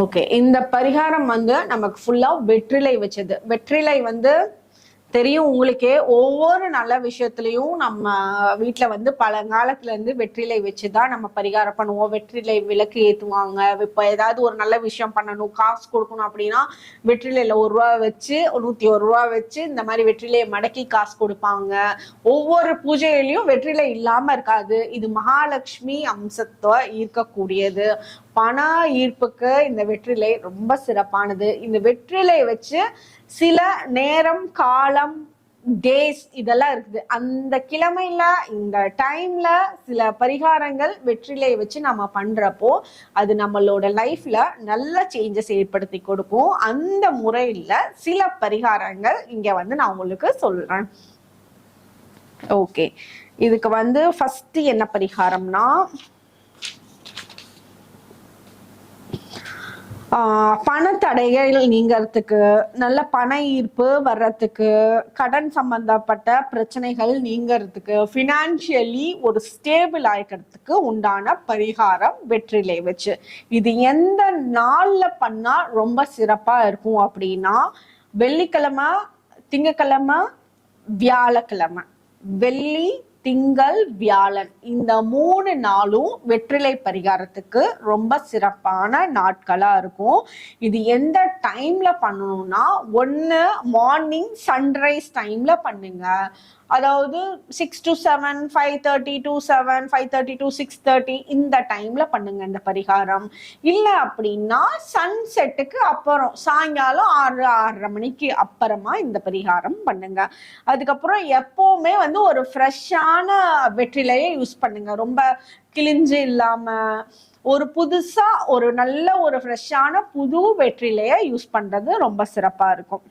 Okay, இந்த பரிகாரம் வந்து நமக்கு ஃபுல்லா வெற்றிலை வச்சது. வெற்றிலை வந்து தெரியும் உங்களுக்கே, ஒவ்வொரு நல்ல விஷயத்துலயும் நம்ம வீட்டுல வந்து பழங்காலத்துல இருந்து வெற்றிலை வச்சுதான் நம்ம பரிகாரம் பண்ணுவோம். வெற்றிலை விளக்கு ஏத்துவாங்க. இப்ப ஏதாவது ஒரு நல்ல விஷயம் பண்ணணும், காசு கொடுக்கணும் அப்படின்னா வெற்றிலையில 1 ரூபா வச்சு 101 ரூபா வச்சு இந்த மாதிரி வெற்றிலையை மடக்கி காசு கொடுப்பாங்க. ஒவ்வொரு பூஜையிலையும் வெற்றிலை இல்லாம இருக்காது. இது மகாலட்சுமி அம்சத்தை ஈர்க்கக்கூடியது. பண ஈர்ப்புக்கு இந்த வெற்றிலை ரொம்ப சிறப்பானது. இந்த வெற்றிலை வச்சு சில நேரம், காலம், டேஸ் இதெல்லாம் இருக்குது. அந்த கிழமையில இந்த டைம்ல சில பரிகாரங்கள் வெற்றிலை வச்சு நம்ம பண்றப்போ அது நம்மளோட லைஃப்ல நல்ல சேஞ்சஸ் ஏற்படுத்தி கொடுக்கும். அந்த முறையில சில பரிகாரங்கள் இங்க வந்து நான் உங்களுக்கு சொல்றேன். ஓகே, இதுக்கு வந்து ஃபர்ஸ்ட் என்ன பரிகாரம்னா, பணத்தடைகள் நீங்கிறதுக்கு, நல்ல பண ஈர்ப்பு வர்றதுக்கு, கடன் சம்பந்தப்பட்ட பிரச்சனைகள் நீங்கிறதுக்கு, ஃபினான்ஷியலி ஒரு ஸ்டேபிள் ஆயிக்கிறதுக்கு உண்டான பரிகாரம் வெற்றிலை வச்சு. இது எந்த நாள்ல பண்ணா ரொம்ப சிறப்பா இருக்கும் அப்படின்னா, வெள்ளிக்கிழமை, திங்கக்கிழமை, வியாழக்கிழமை. வெள்ளி, திங்கள், வியாழன் இந்த 3 நாளும் வெற்றிலை பரிகாரத்துக்கு ரொம்ப சிறப்பான நாட்களா இருக்கும். இது எந்த டைம்ல பண்ணணும்னா, 1 மார்னிங் சன்ரைஸ் டைம்ல பண்ணுங்க. அதாவது 6 to 7, 5:30 to 7, 5:30 to 6:30 இந்த டைம்ல பண்ணுங்க இந்த பரிகாரம். இல்ல அப்படின்னா சன்செட்டுக்கு அப்புறம் சாயங்காலம் 6-6:30 மணிக்கு அப்புறமா இந்த பரிகாரம் பண்ணுங்க. அதுக்கப்புறம் எப்பவுமே வந்து ஒரு ஃப்ரெஷ்ஷான வெற்றிலையை யூஸ் பண்ணுங்க. ரொம்ப கிழிஞ்சு இல்லாம ஒரு புதுசா ஒரு நல்ல ஒரு ஃப்ரெஷ்ஷான புது வெற்றிலையை யூஸ் பண்றது ரொம்ப சிறப்பா இருக்கும்.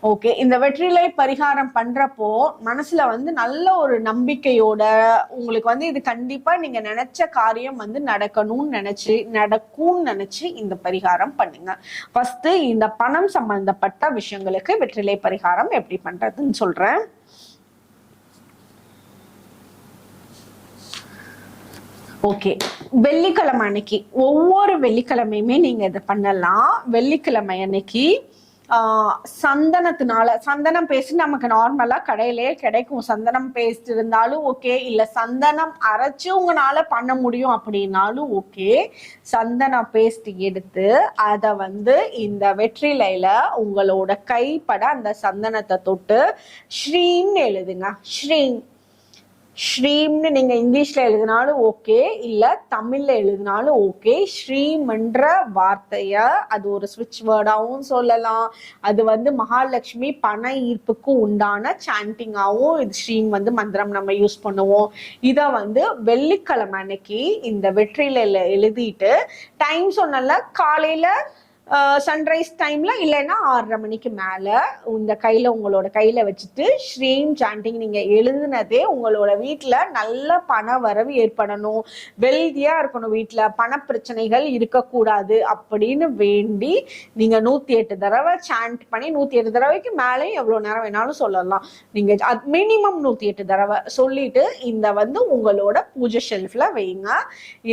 ஓகே, இந்த வெற்றிலை பரிகாரம் பண்றப்போ மனசுல வந்து நல்ல ஒரு நம்பிக்கையோட உங்களுக்கு வந்து இது கண்டிப்பா நீங்க நினைச்ச காரியம் வந்து நடக்கும்னு நினைச்சு இந்த பரிகாரம் பண்ணுங்க. ஃபர்ஸ்ட் இந்த பணம் சம்பந்தப்பட்ட விஷயங்களுக்கு வெற்றிலை பரிகாரம் எப்படி பண்றதுன்னு சொல்றேன். ஓகே, வெள்ளிக்கிழமை அன்னைக்கு, ஒவ்வொரு வெள்ளிக்கிழமையுமே நீங்க இதை பண்ணலாம். வெள்ளிக்கிழமை அன்னைக்கு சந்தனத்தினால, சந்தனம் பேஸ்ட் நமக்கு நார்மலா கடையிலே கிடைக்கும். சந்தனம் பேஸ்ட் இருந்தாலும் ஓகே, இல்ல சந்தனம் அரைச்சு உங்களால பண்ண முடியும் அப்படின்னாலும் ஓகே. சந்தன பேஸ்ட் எடுத்து அதை வந்து இந்த வெற்றிலையில உங்களோட கைப்பட அந்த சந்தனத்தை தொட்டு ஸ்ரீன்னு எழுதுங்க. ஸ்ரீம்னு நீங்க இங்கிலீஷ்ல எழுதினாலும் ஓகே, இல்ல தமிழ்ல எழுதினாலும் ஓகே. ஸ்ரீம்ன்ற வார்த்தைய அது ஒரு ஸ்விட்ச் வேர்டாவும் சொல்லலாம். அது வந்து மகாலட்சுமி பண ஈர்ப்புக்கு உண்டான சாண்டிங்காவும் இது ஸ்ரீம் வந்து மந்திரம் நம்ம யூஸ் பண்ணுவோம். இத வந்து வெள்ளிக்கிழமை அன்னைக்கு இந்த வெற்றிலையில எழுதிட்டு, டைம் சொன்னல காலையில சன்ரைஸ் டைம்ல இல்லைன்னா 6:30 மணிக்கு மேல இந்த கையில உங்களோட கையில வச்சுட்டு ஸ்ரீம் சாண்டிங் நீங்க எழுதுனதே உங்களோட வீட்டுல நல்ல பண வரவு ஏற்படணும், வெல்தியா இருக்கணும், வீட்டுல பண பிரச்சனைகள் இருக்கக்கூடாது அப்படின்னு வேண்டி நீங்க 108 தடவை சாண்ட் பண்ணி 108 தடவைக்கு மேலே எவ்வளவு நேரம் வேணாலும் சொல்லலாம். நீங்க மினிமம் 108 தடவை சொல்லிட்டு இந்த வந்து உங்களோட பூஜை ஷெல்ஃப்ல வைங்க.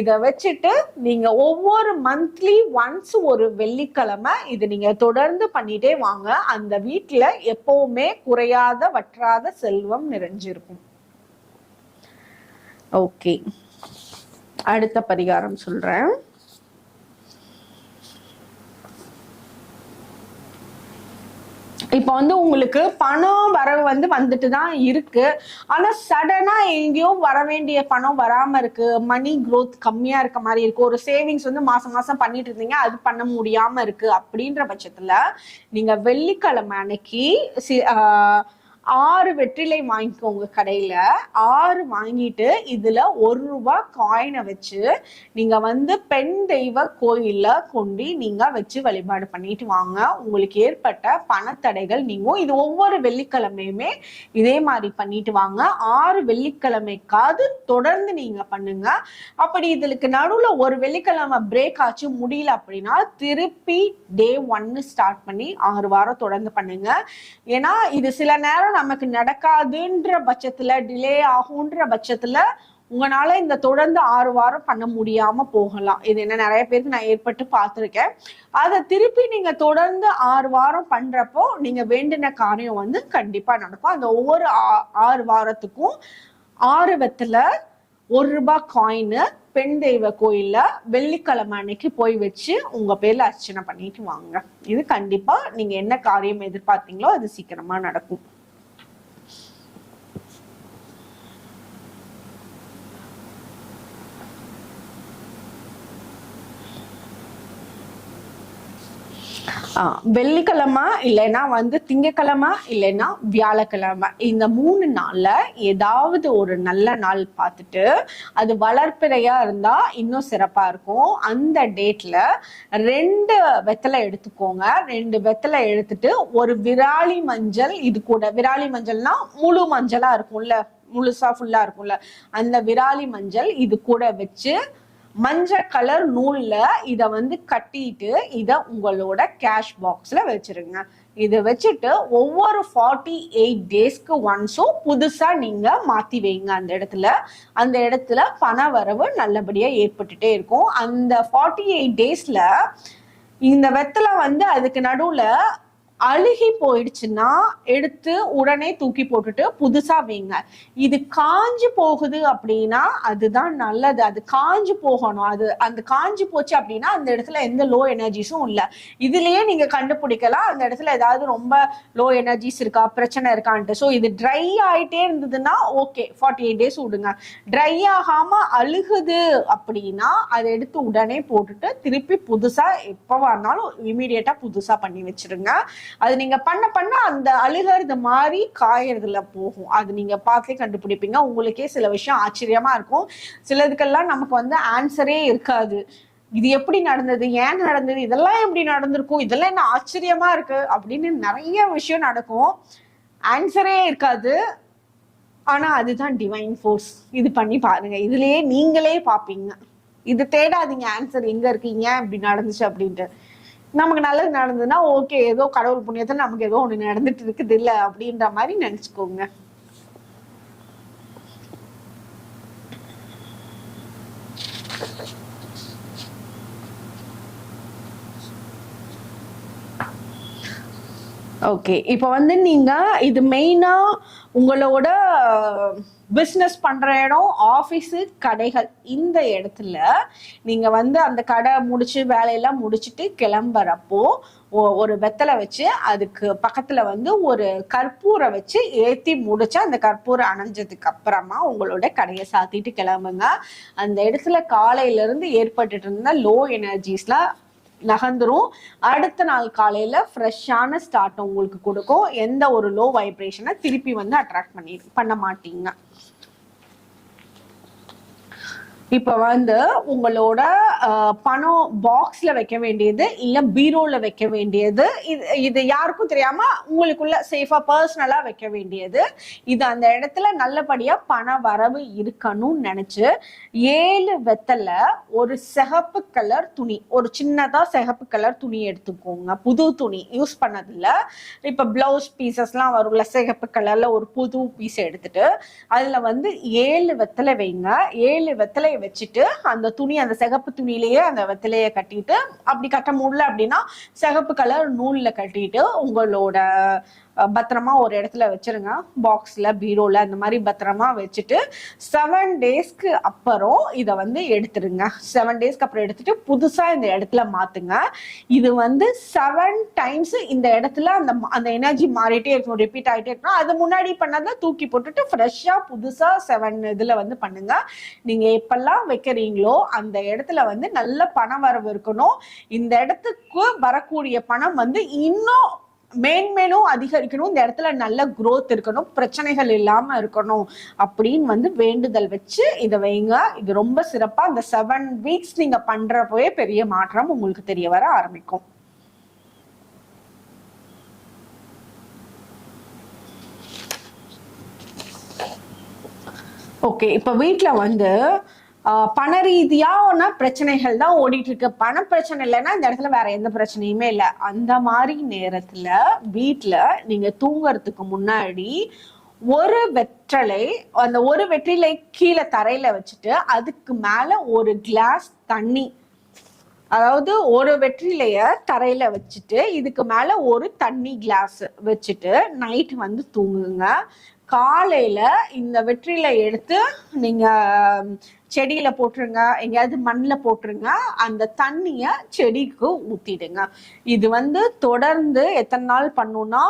இதை வச்சுட்டு நீங்க ஒவ்வொரு மந்த்லி ஒன்ஸ் ஒரு வெள்ளிக்கிழமை இது நீங்க தொடர்ந்து பண்ணிட்டே வாங்க. அந்த வீட்டுல எப்பவுமே குறையாத வற்றாத செல்வம் நிறைஞ்சிருக்கும். ஓகே, அடுத்த பரிகாரம் சொல்றேன். இப்ப வந்து உங்களுக்கு பணம் வரவு வந்து வந்துட்டு தான் இருக்கு. ஆனா சடனா எங்கேயோ வர வேண்டிய பணம் வராம இருக்கு. மணி growth கம்மியா இருக்க மாதிரி இருக்கு. ஒரு சேவிங்ஸ் வந்து மாசம் மாசம் பண்ணிட்டு இருந்தீங்க, அது பண்ண முடியாம இருக்கு. அப்படின்ற பட்சத்துல நீங்க வெள்ளிக்கிழமை அன்னைக்கு 6 வெற்றிலை வாங்கிக்கோங்க. கடையில 6 வாங்கிட்டு இதுல 1 ரூபாய் காயினை வச்சு நீங்க வந்து பெண் தெய்வ கோயில்ல கொண்டு நீங்க வச்சு வழிபாடு பண்ணிட்டு வாங்க. உங்களுக்கு ஏற்பட்ட பணத்தடைகள் நீங்கும். இது ஒவ்வொரு வெள்ளிக்கிழமையுமே இதே மாதிரி பண்ணிட்டு வாங்க. 6 வெள்ளிக்கிழமைக்காவது தொடர்ந்து நீங்க பண்ணுங்க. அப்படி இதுக்கு நடுவுல ஒரு வெள்ளிக்கிழமை பிரேக் ஆச்சு முடியல அப்படின்னா திருப்பி டே 1 ஸ்டார்ட் பண்ணி 6 வாரம் தொடர்ந்து பண்ணுங்க. ஏன்னா இது சில நேரம் நமக்கு நடக்காதுன்ற பட்சத்துல, டிலே ஆகுன்ற பட்சத்துல உங்களால இந்த தொடர்ந்து 6 வாரம் பண்ண முடியாம போகலாம். இது என்ன நிறைய பேருக்கு நான் ஏற்பட்டு பார்த்துருக்கேன். அதை திருப்பி நீங்க தொடர்ந்து 6 வாரம் பண்றப்போ நீங்க வேண்டின காரியம் வந்து கண்டிப்பா நடக்கும். அந்த ஒவ்வொரு 6 வாரத்துக்கும் 6 வெத்தலை 1 ரூபாய் காயின் பெண் தெய்வ கோயில்ல வெள்ளிக்கிழமை அன்னைக்கு போய் வச்சு உங்க பேர்ல அர்ச்சனை பண்ணிட்டு வாங்க. இது கண்டிப்பா நீங்க என்ன காரியம் எதிர்பார்த்தீங்களோ அது சீக்கிரமா நடக்கும். வெள்ளிக்கிழமை இல்லைன்னா வந்து திங்கக்கிழமை இல்லைன்னா வியாழக்கிழமை, இந்த 3 நாள்ல ஏதாவது ஒரு நல்ல நாள் பார்த்துட்டு, அது வளர்ப்பிறையா இருந்தா இன்னும் சிறப்பா இருக்கும். அந்த டேட்ல 2 வெத்தலை எடுத்துக்கோங்க. 2 வெத்தலை எடுத்துட்டு ஒரு விராலி மஞ்சள், இது கூட விராலி மஞ்சள்னா முழு மஞ்சளா இருக்கும்ல, முழுசா ஃபுல்லா இருக்கும்ல, அந்த விராலி மஞ்சள் இது கூட வச்சு மஞ்சள் கலர் நூல்ல இத வந்து கட்டிட்டு இத உங்களோட கேஷ் பாக்ஸ்ல வச்சிருங்க. இதை வச்சுட்டு ஒவ்வொரு 48 டேஸ்க்கு ஒன்ஸும் புதுசா நீங்க மாத்தி வைங்க. அந்த இடத்துல பண வரவு நல்லபடியா ஏற்பட்டுட்டே இருக்கும். அந்த 48 டேஸ்ல இந்த வெத்தலை வந்து அதுக்கு நடுவுல அழுகி போயிடுச்சுன்னா எடுத்து உடனே தூக்கி போட்டுட்டு புதுசா வைங்க. இது காஞ்சு போகுது அப்படின்னா அதுதான் நல்லது. அது காஞ்சு போகணும். அந்த காஞ்சு போச்சு அப்படின்னா அந்த இடத்துல எந்த லோ எனர்ஜிஸும் இல்லை. இதுலயே நீங்க கண்டுபிடிக்கலாம் அந்த இடத்துல ஏதாவது ரொம்ப லோ எனர்ஜிஸ் இருக்கா, பிரச்சனை இருக்கான்ட்டு. ஸோ இது ட்ரை ஆயிட்டே இருந்ததுன்னா ஓகே, 48 டேஸ் விடுங்க. ட்ரை ஆகாம அழுகுது அப்படின்னா அதை எடுத்து உடனே போட்டுட்டு திருப்பி புதுசா எப்பவா இருந்தாலும் இமீடியட்டா புதுசா பண்ணி வச்சிருங்க. அது நீங்க பண்ண அந்த அழுகிறது மாதிரி காயறதுல போகும். அது நீங்க பார்த்தே கண்டுபிடிப்பீங்க. உங்களுக்கே சில விஷயம் ஆச்சரியமா இருக்கும். சிலதுக்கெல்லாம் நமக்கு வந்து ஆன்சரே இருக்காது. இது எப்படி நடந்தது, ஏன் நடந்தது, இதெல்லாம் எப்படி நடந்திருக்கும், இதெல்லாம் என்ன ஆச்சரியமா இருக்கு அப்படின்னு நிறைய விஷயம் நடக்கும். ஆன்சரே இருக்காது. ஆனா அதுதான் டிவைன் ஃபோர்ஸ். இது பண்ணி பாருங்க, இதுலயே நீங்களே பாப்பீங்க. இது தேடாதீங்க ஆன்சர் எங்க இருக்கீங்க இப்படி நடந்துச்சு அப்படின்ட்டு. நமக்கு நல்லது நடந்ததுன்னா ஓகே, ஏதோ கடவுள் புண்ணியத்தை நமக்கு ஏதோ ஒண்ணு நடந்துட்டு இருக்குது இல்ல அப்படின்ற மாதிரி நினைச்சுக்கோங்க. ஓகே, இப்போ வந்து நீங்க இது மெயினா உங்களோட பிஸ்னஸ் பண்ற இடம், ஆஃபீஸு, கடைகள், இந்த இடத்துல நீங்க வந்து அந்த கடை முடிச்சு வேலையெல்லாம் முடிச்சுட்டு கிளம்புறப்போ ஒரு வெத்தலை வச்சு அதுக்கு பக்கத்துல வந்து ஒரு கற்பூரம் வச்சு ஏத்தி முடிச்சு அந்த கற்பூரம் அணைஞ்சதுக்கு அப்புறமா உங்களோட கடையை சாத்திட்டு கிளம்புங்க. அந்த இடத்துல காலையில இருந்து ஏற்பட்டுட்டு இருந்த லோ எனர்ஜிஸ்லாம் நகர்ந்துரும். அடுத்த நாள் காலையில ஃப்ரெஷ்ஷான ஸ்டார்ட் உங்களுக்கு கொடுக்கும். எந்த ஒரு லோ வைப்ரேஷனை திருப்பி வந்து அட்ராக்ட் பண்ண மாட்டீங்க. இப்ப வந்து உங்களோட பணம் பாக்ஸ்ல வைக்க வேண்டியது இல்ல பீரோல வைக்க வேண்டியது, இது யாருக்கும் தெரியாம உங்களுக்குள்ள சேஃபா பர்சனலா வைக்க வேண்டியது. இது அந்த இடத்துல நல்லபடியா பண வரவு இருக்கணும்னு நினைச்சு 7 வெத்தலை ஒரு சிகப்பு கலர் துணி, ஒரு சின்னதா சிகப்பு கலர் துணி எடுத்துக்கோங்க. புது துணி, யூஸ் பண்ணதில்ல. இப்ப பிளவுஸ் பீசஸ் எல்லாம் வரும்ல, சிகப்பு கலர்ல ஒரு புது பீஸ் எடுத்துட்டு அதுல வந்து 7 வெத்தலை வைங்க. 7 வெத்தலை வச்சுட்டு அந்த துணி, அந்த சிகப்பு துணியிலேயே அந்த வெத்தலையை கட்டிட்டு, அப்படி கட்ட முடியல அப்படின்னா சிகப்பு கலர் நூல்ல கட்டிட்டு உங்களோட பத்திரமா ஒரு இடத்துல வச்சிருங்க. பாக்ஸ்ல, பீரோல, அந்த மாதிரி பத்திரமா வச்சுட்டு 7 டேஸ்க்கு அப்புறம் இதை வந்து எடுத்துருங்க. 7 டேஸ்க்கு அப்புறம் எடுத்துட்டு புதுசா இந்த இடத்துல மாத்துங்க. இது வந்து 7 டைம்ஸ் இந்த இடத்துல அந்த எனர்ஜி மாறிட்டே இருக்கும், ரிப்பீட் ஆகிட்டே இருக்கும். அது முன்னாடி பண்ணதை தூக்கி போட்டுட்டு ஃப்ரெஷ்ஷா புதுசா 7 இதுல வந்து பண்ணுங்க. நீங்க எப்பெல்லாம் வைக்கிறீங்களோ அந்த இடத்துல வந்து நல்ல பண வரவு இருக்கணும். இந்த இடத்துக்கு வரக்கூடிய பணம் வந்து இன்னும் மேன்மேலும் அதிகரிக்கணும். இந்த இடத்துல நல்ல குரோத் இருக்கணும், பிரச்சனைகள் இல்லாம இருக்கணும் அப்படின்னு வந்து வேண்டுதல் வச்சு இதை வைங்க. இது ரொம்ப சிறப்பா அந்த 7 வீக்ஸ் நீங்க பண்றப்பவே பெரிய மாற்றம் உங்களுக்கு தெரிய வர ஆரம்பிக்கும். ஓகே, இப்ப வீட்டுல வந்து பண ரீதியான பிரச்சனைகள் தான் ஓடிட்டு இருக்கு. பண பிரச்சனை இல்லைன்னா இந்த இடத்துல வேற எந்த பிரச்சனையுமே இல்லை. அந்த மாதிரி நேரத்துல வீட்டுல நீங்க தூங்குறதுக்கு முன்னாடி ஒரு வெற்றிலை, அந்த ஒரு வெற்றிலை கீழே தரையில வச்சுட்டு அதுக்கு மேல ஒரு கிளாஸ் தண்ணி, அதாவது ஒரு வெற்றிலைய தரையில வச்சுட்டு இதுக்கு மேல ஒரு தண்ணி கிளாஸ் வச்சுட்டு நைட் வந்து தூங்குங்க. காலையில இந்த வெற்றிலை எடுத்து நீங்க செடியில போட்டுருங்க, எங்கேயாவது மண்ணில் போட்டுருங்க. அந்த தண்ணிய செடிக்கு ஊத்திடுங்க. இது வந்து தொடர்ந்து எத்தனை நாள் பண்ணும்னா,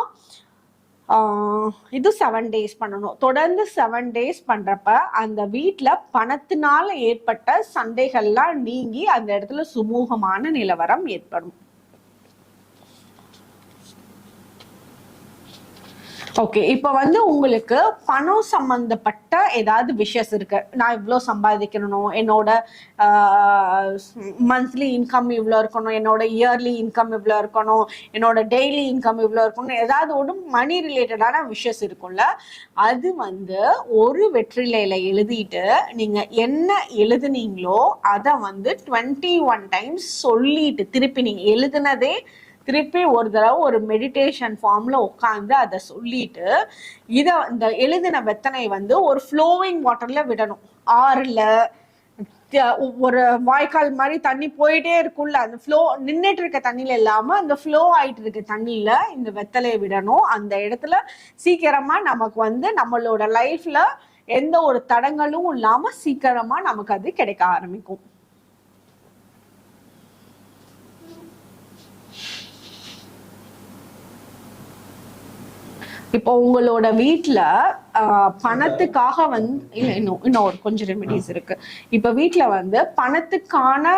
இது 7 days பண்ணணும். தொடர்ந்து 7 days பண்றப்ப அந்த வீட்டுல பணத்தினால ஏற்பட்ட சண்டைகள்லாம் நீங்கி அந்த இடத்துல சுமூகமான நிலவரம் ஏற்படும். ஓகே, இப்ப வந்து உங்களுக்கு பணம் சம்பந்தப்பட்ட ஏதாவது விஷயஸ் இருக்கு. நான் இவ்வளோ சம்பாதிக்கணும், என்னோட மந்த்லி இன்கம் இவ்வளோ இருக்கணும், என்னோட இயர்லி இன்கம் இவ்வளோ இருக்கணும், என்னோட டெய்லி இன்கம் இவ்வளோ இருக்கணும், ஏதாவது ஒன்று மணி ரிலேட்டடான விஷயஸ் இருக்கும்ல. அது வந்து ஒரு வெற்றிலையில எழுதிட்டு நீங்க என்ன எழுதுனீங்களோ அதை வந்து 21 times சொல்லிட்டு திருப்பி நீங்க எழுதுனதே திருப்பி ஒரு தடவை ஒரு மெடிடேஷன் ஃபார்ம்ல உட்காந்து அதை சொல்லிட்டு இந்த எழுதின வெத்தனை வந்து ஒரு ஃப்ளோவிங் வாட்டர்ல விடணும். ஆறுல ஒரு வாய்க்கால் மாதிரி தண்ணி போயிட்டே இருக்கும்ல, அந்த ஃப்ளோ நின்றுட்டு இருக்க தண்ணியில இல்லாம அந்த ஃப்ளோ ஆயிட்டு இருக்க தண்ணியில இந்த வெத்தலையை விடணும். அந்த இடத்துல சீக்கிரமா நமக்கு வந்து நம்மளோட லைஃப்ல எந்த ஒரு தடங்களும் இல்லாம சீக்கிரமா நமக்கு அது கிடைக்க ஆரம்பிக்கும். இப்போ உங்களோட வீட்டுல பணத்துக்காக வந்து இன்னும் ஒரு கொஞ்சம் ரெமெடிஸ் இருக்கு. இப்ப வீட்டுல வந்து பணத்துக்கான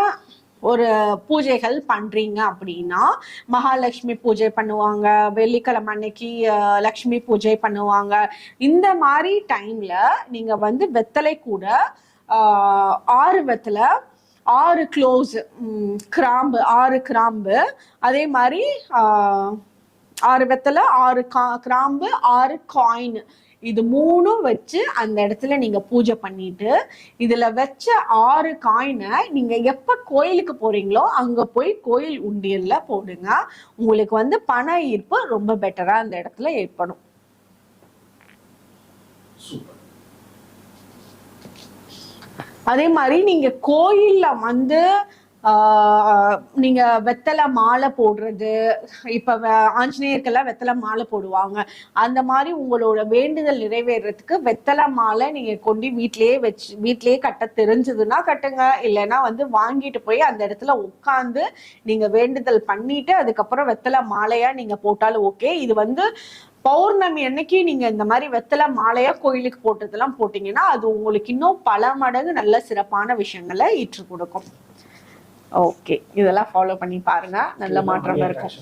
ஒரு பூஜைகள் பண்றீங்க அப்படின்னா, மகாலட்சுமி பூஜை பண்ணுவாங்க, வெள்ளிக்கிழமை அன்னைக்கு லக்ஷ்மி பூஜை பண்ணுவாங்க. இந்த மாதிரி டைம்ல நீங்க வந்து வெத்தலை கூட 6 வெத்தலை, 6 க்ளோவ்ஸ், கிராம்பு 6 கிராம்பு, அதே மாதிரி 6 வெத்தலை, 6 கிராம்பு, 6 காயின், இது 3 வச்சு அந்த இடத்துல நீங்க பூஜை பண்ணிட்டு இதுல வச்ச 6 காயினை நீங்க எப்ப கோயிலுக்கு போறீங்களோ அங்க போய் கோயில் உண்டியல்ல போடுங்க. உங்களுக்கு வந்து பண ஈர்ப்பு ரொம்ப பெட்டரா அந்த இடத்துல ஏற்படும். அதே மாதிரி நீங்க கோயில்ல வந்து நீங்க வெத்தலை மாலை போடுறது, இப்ப ஆஞ்சநேயருக்கெல்லாம் வெத்தலை மாலை போடுவாங்க. அந்த மாதிரி உங்களோட வேண்டுதல் நிறைவேறதுக்கு வெத்தலை மாலை நீங்க கொண்டு வீட்லயே கட்ட தெரிஞ்சதுன்னா கட்டுங்க. இல்லைன்னா வந்து வாங்கிட்டு போய் அந்த இடத்துல உட்காந்து நீங்க வேண்டுதல் பண்ணிட்டு அதுக்கப்புறம் வெத்தலை மாலையா நீங்க போட்டாலும் ஓகே. இது வந்து பௌர்ணமி அன்னைக்கு நீங்க இந்த மாதிரி வெத்தலை மாலையா கோயிலுக்கு போட்டதெல்லாம் போட்டீங்கன்னா அது உங்களுக்கு இன்னும் பல மடங்கு நல்ல சிறப்பான விஷயங்களை ஈற்று கொடுக்கும். ஓகே, இதெல்லாம் ஃபாலோ பண்ணி பாருங்க, நல்ல மாற்றம் இருக்கும்.